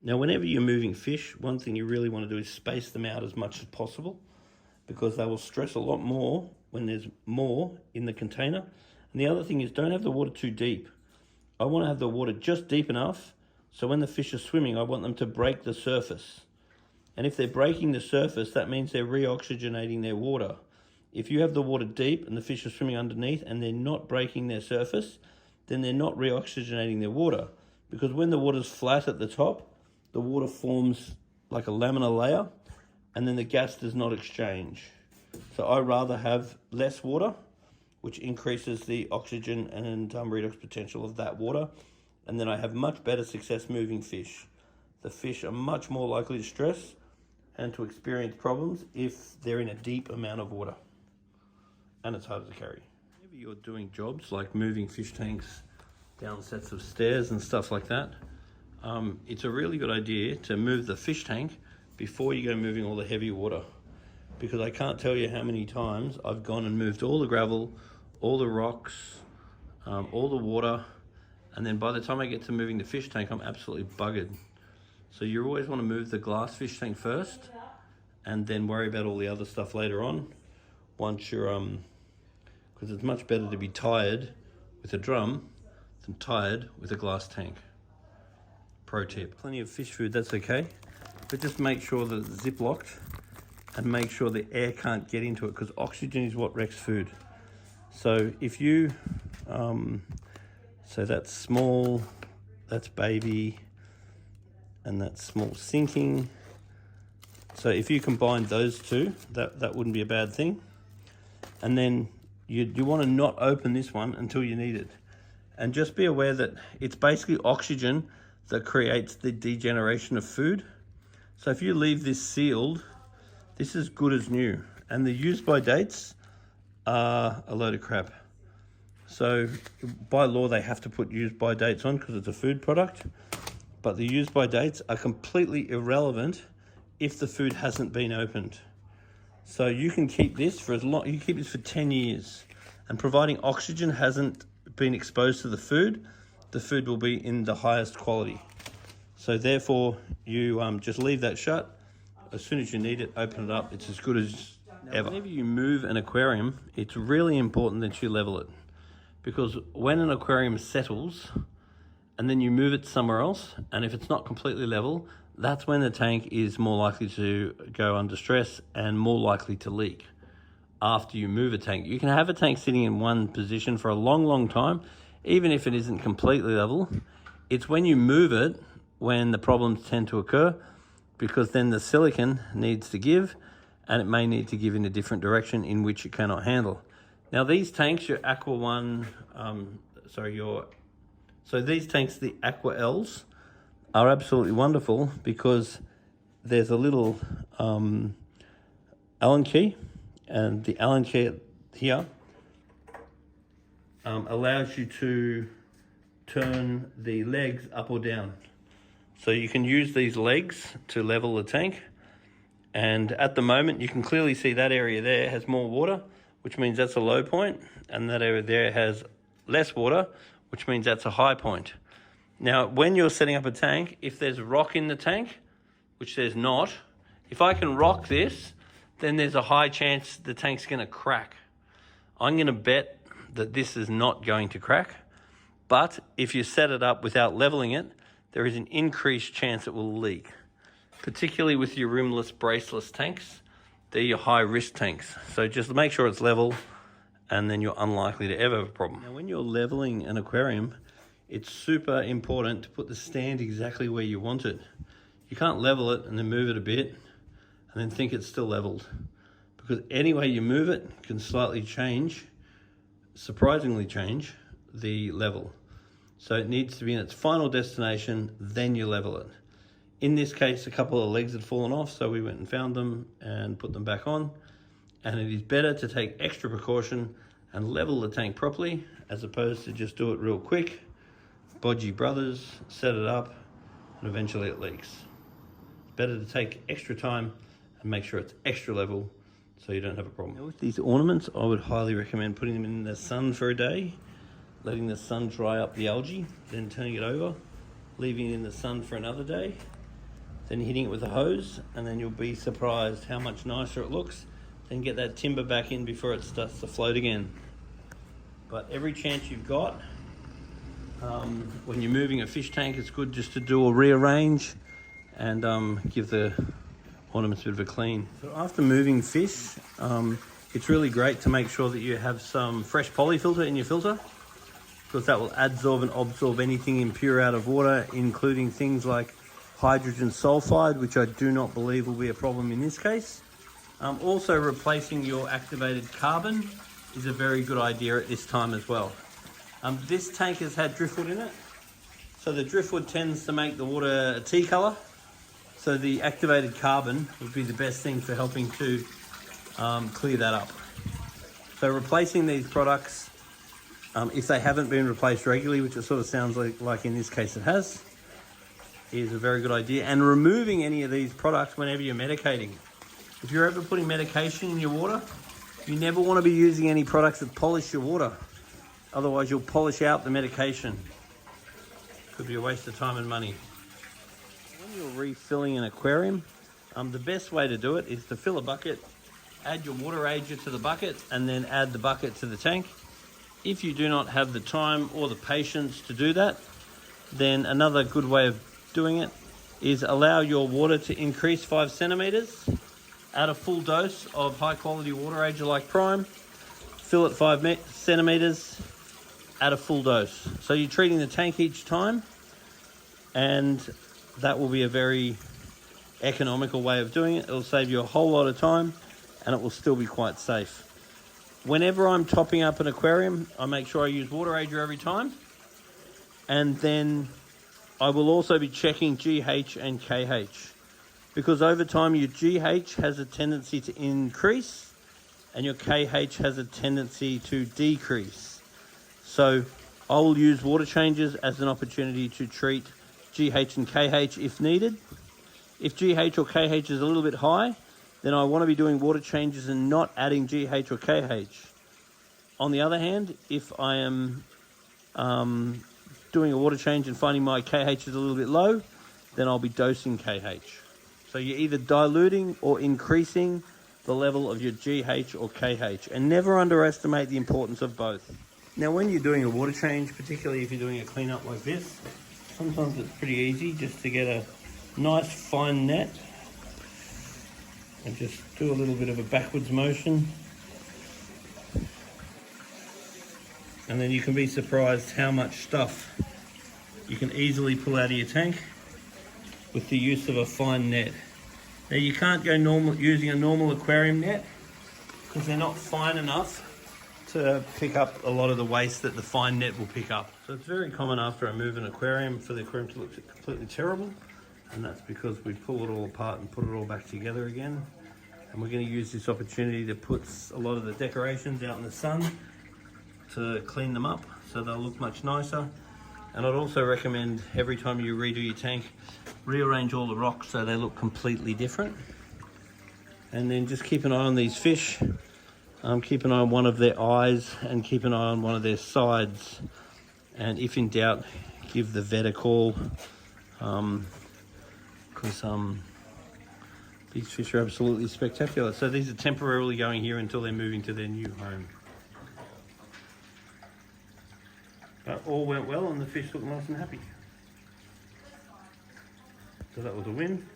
Now, whenever you're moving fish, one thing you really want to do is space them out as much as possible, because they will stress a lot more when there's more in the container. And the other thing is, don't have the water too deep. I want to have the water just deep enough so when the fish are swimming, I want them to break the surface. And if they're breaking the surface, that means they're reoxygenating their water. If you have the water deep and the fish are swimming underneath and they're not breaking their surface, then they're not reoxygenating their water. Because when the water's flat at the top, the water forms like a laminar layer, and then the gas does not exchange. So I rather have less water, which increases the oxygen and redox potential of that water, and then I have much better success moving fish. The fish are much more likely to stress and to experience problems if they're in a deep amount of water, and it's harder to carry. Whenever you're doing jobs like moving fish tanks down sets of stairs and stuff like that, it's a really good idea to move the fish tank before you go moving all the heavy water, because I can't tell you how many times I've gone and moved all the gravel, all the rocks, all the water, and then by the time I get to moving the fish tank, I'm absolutely buggered. So you always want to move the glass fish tank first, and then worry about all the other stuff later on. Once you're, because it's much better to be tired with a drum than tired with a glass tank. Pro tip. Plenty of fish food, that's okay, but just make sure that it's zip-locked and make sure the air can't get into it, because oxygen is what wrecks food. So if you, so that's small, that's baby, and that's small sinking. So if you combine those two, that wouldn't be a bad thing. And then you want to not open this one until you need it. And just be aware that it's basically oxygen that creates the degeneration of food. So if you leave this sealed, this is good as new. And the use by dates are a load of crap. So by law, they have to put use by dates on because it's a food product. But the use by dates are completely irrelevant if the food hasn't been opened. So you can keep this for as long, you can keep this for 10 years. And providing oxygen hasn't been exposed to the food will be in the highest quality. So therefore, you just leave that shut. As soon as you need it, open it up. It's as good as ever. Whenever you move an aquarium, it's really important that you level it. Because when an aquarium settles and then you move it somewhere else, and if it's not completely level, that's when the tank is more likely to go under stress and more likely to leak after you move a tank. You can have a tank sitting in one position for a long, long time, even if it isn't completely level. It's when you move it when the problems tend to occur, because then the silicon needs to give, and it may need to give in a different direction in which it cannot handle. Now these tanks, your Aqua One, so these tanks, the Aquaels, are absolutely wonderful because there's a little Allen key, and the Allen key here allows you to turn the legs up or down. So you can use these legs to level the tank. And at the moment, you can clearly see that area there has more water, which means that's a low point, and that area there has less water, which means that's a high point. Now, when you're setting up a tank, if there's rock in the tank, which there's not, if I can rock this, then there's a high chance the tank's going to crack. I'm going to bet that this is not going to crack, but if you set it up without leveling it, there is an increased chance it will leak, particularly with your rimless, braceless tanks. They're your high-risk tanks. So just make sure it's level, and then you're unlikely to ever have a problem. Now, when you're leveling an aquarium, it's super important to put the stand exactly where you want it. You can't level it and then move it a bit and then think it's still leveled, because any way you move it can slightly change, surprisingly change, the level. So it needs to be in its final destination, then you level it. In this case, a couple of legs had fallen off, so we went and found them and put them back on. And it is better to take extra precaution and level the tank properly, as opposed to just do it real quick, bodgy brothers, set it up, and eventually it leaks. It's better to take extra time and make sure it's extra level so you don't have a problem. Now with these ornaments, I would highly recommend putting them in the sun for a day, letting the sun dry up the algae, then turning it over, leaving it in the sun for another day, then hitting it with a hose, and then you'll be surprised how much nicer it looks. Then get that timber back in before it starts to float again. But every chance you've got, when you're moving a fish tank, it's good just to do a rearrange and give the ornaments a bit of a clean. So after moving fish, it's really great to make sure that you have some fresh polyfilter in your filter, because that will adsorb and absorb anything impure out of water, including things like hydrogen sulfide, which I do not believe will be a problem in this case. Also, replacing your activated carbon is a very good idea at this time as well. This tank has had driftwood in it, so the driftwood tends to make the water a tea colour, so the activated carbon would be the best thing for helping to clear that up. So replacing these products, if they haven't been replaced regularly, which it sort of sounds like in this case it has, is a very good idea. And removing any of these products whenever you're medicating. If you're ever putting medication in your water, you never want to be using any products that polish your water. Otherwise you'll polish out the medication. Could be a waste of time and money. When you're refilling an aquarium, the best way to do it is to fill a bucket, add your water ager to the bucket, and then add the bucket to the tank. If you do not have the time or the patience to do that, then another good way of doing it is allow your water to increase 5 centimeters, add a full dose of high quality water ager like Prime, fill it 5 centimeters, add a full dose. So you're treating the tank each time, and that will be a very economical way of doing it. It'll save you a whole lot of time, and it will still be quite safe. Whenever I'm topping up an aquarium, I make sure I use water ager every time, and then I will also be checking GH and KH, because over time your GH has a tendency to increase and your KH has a tendency to decrease. So I will use water changes as an opportunity to treat GH and KH if needed. If GH or KH is a little bit high, then I want to be doing water changes and not adding GH or KH. On the other hand, if I am doing a water change and finding my KH is a little bit low, then I'll be dosing KH. So you're either diluting or increasing the level of your GH or KH, and never underestimate the importance of both. Now when you're doing a water change, particularly if you're doing a cleanup like this, sometimes it's pretty easy just to get a nice fine net and just do a little bit of a backwards motion, and then you can be surprised how much stuff you can easily pull out of your tank with the use of a fine net. Now you can't go using a normal aquarium net because they're not fine enough to pick up a lot of the waste that the fine net will pick up. So it's very common after I move an aquarium for the aquarium to look completely terrible, and that's because we pull it all apart and put it all back together again. And we're going to use this opportunity to put a lot of the decorations out in the sun to clean them up so they'll look much nicer. And I'd also recommend every time you redo your tank, rearrange all the rocks so they look completely different. And then just keep an eye on these fish. Keep an eye on one of their eyes and keep an eye on one of their sides. And if in doubt, give the vet a call, because these fish are absolutely spectacular. So these are temporarily going here until they're moving to their new home. But all went well and the fish look nice and happy. So that was a win.